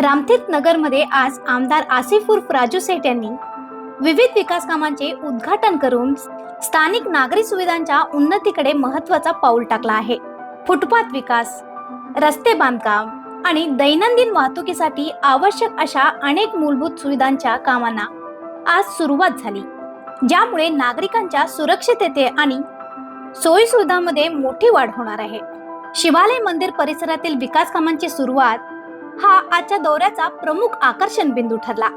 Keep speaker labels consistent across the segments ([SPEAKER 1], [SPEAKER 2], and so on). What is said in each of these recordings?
[SPEAKER 1] रामतीर्थ नगरमध्ये आज आमदार आसिफ उर्फ राजू सेठ यांनी विविध विकास कामांचे उद्घाटन करून स्थानिक नागरी सुविधांच्या उन्नतीकडे महत्त्वाचा पाऊल टाकला आहे। फुटपाथ विकास, रस्ते बांधकाम आणि दैनंदिन वाहतुकीसाठी आवश्यक अशा अनेक मूलभूत सुविधांच्या कामांना आज सुरुवात झाली, ज्यामुळे नागरिकांच्या सुरक्षितते आणि सोयी सुविधांमध्ये मोठी वाढ होणार आहे। शिवालय मंदिर परिसरातील विकास कामांची सुरुवात हा आजच्या दौऱ्याचा प्रमुख आकर्षण बिंदू ठरला।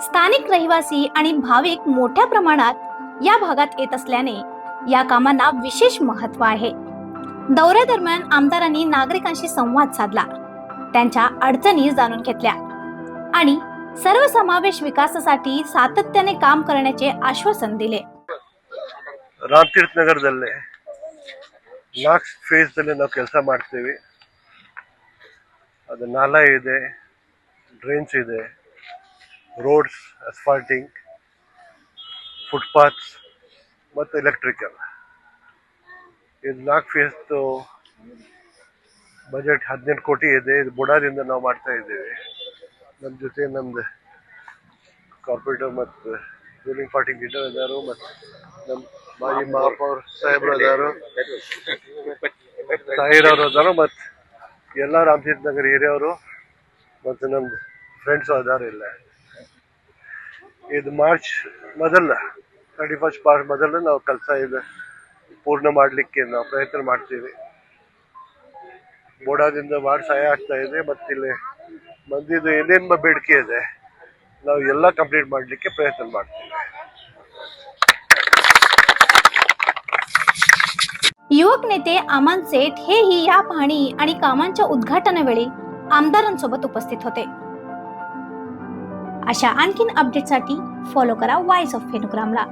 [SPEAKER 1] स्थानिक रहिवासी आणि भाविक मोठ्या प्रमाणात या भागात येत असल्याने या कामांना विशेष महत्त्व आहे। दौऱ्यादरम्यान आमदारांनी नागरिकांशी संवाद साधला, त्यांच्या अडचणी जाणून घेतल्या आणि सर्वसमावेश विकासासाठी सातत्याने काम करण्याचे आश्वासन दिले।
[SPEAKER 2] ರಾಮತೀರ್ಥ ನಗರದಲ್ಲಿ 4 ಫೇಸ್ ಅಲ್ಲಿ ನಾವು ಕೆಲಸ ಮಾಡ್ತೀವಿ। ಅದು ನಾಲಾ ಇದೆ, ಡ್ರೈನ್ಸ್ ಇದೆ, ರೋಡ್ಸ್, ಅಸ್ಫಾಲ್ಟಿಂಗ್, ಫುಟ್ಪಾತ್ಸ್ ಮತ್ತು ಎಲೆಕ್ಟ್ರಿಕಲ್। ಇದು 4 ಫೇಸ್ ಬಜೆಟ್ 18 ಕೋಟಿ ಇದೆ। ಇದು ಬುಡಾದಿಂದ ನಾವು ಮಾಡ್ತಾ ಇದ್ದೀವಿ। ನಮ್ಮ ಜೊತೆ ನಮ್ದು ಕಾರ್ಪೊರೇಟರ್ ಮತ್ತು ರೂಲಿಂಗ್ ಪಾರ್ಟಿ ಲೀಡರ್ ಇದ್ದಾರೆ ಮತ್ತು ನಮ್ಮ ಮಾಜಿ ಮಹಾಪೌರ ಸಾಹೇಬ್ರು ಅದಾರು, ತಾಯಿರವ್ರು ಅದಾರು ಮತ್ತು ಎಲ್ಲ ರಾಮತೀರ್ಥ ನಗರ ಹಿರಿಯವರು ಮತ್ತು ನಮ್ದು ಫ್ರೆಂಡ್ಸು ಅದಾರು ಇಲ್ಲ। ಇದು ಮಾರ್ಚ್ ಮೊದಲ 31 ಮಾರ್ಚ್ ಮೊದಲು ನಾವು ಕೆಲಸ ಇದು ಪೂರ್ಣ ಮಾಡಲಿಕ್ಕೆ ನಾವು ಪ್ರಯತ್ನ ಮಾಡ್ತೀವಿ। ಬೋಡಾದಿಂದ ಮಾಡಿ ಸಹಾಯ ಆಗ್ತಾ ಇದೆ ಮತ್ತು ಇಲ್ಲಿ ಮಂದಿದು ಏನೇನು ಬೇಡಿಕೆ ಇದೆ ನಾವು ಎಲ್ಲ ಕಂಪ್ಲೀಟ್ ಮಾಡಲಿಕ್ಕೆ ಪ್ರಯತ್ನ ಮಾಡ್ತೀವಿ।
[SPEAKER 1] युवक नेते अमान सेठ हेही या पाहणी आणि कामांच्या उद्घाटनावेळी आमदारांसोबत उपस्थित होते। अशा आणखीन अपडेटसाठी फॉलो करा वॉइस ऑफ फेनुग्रामला।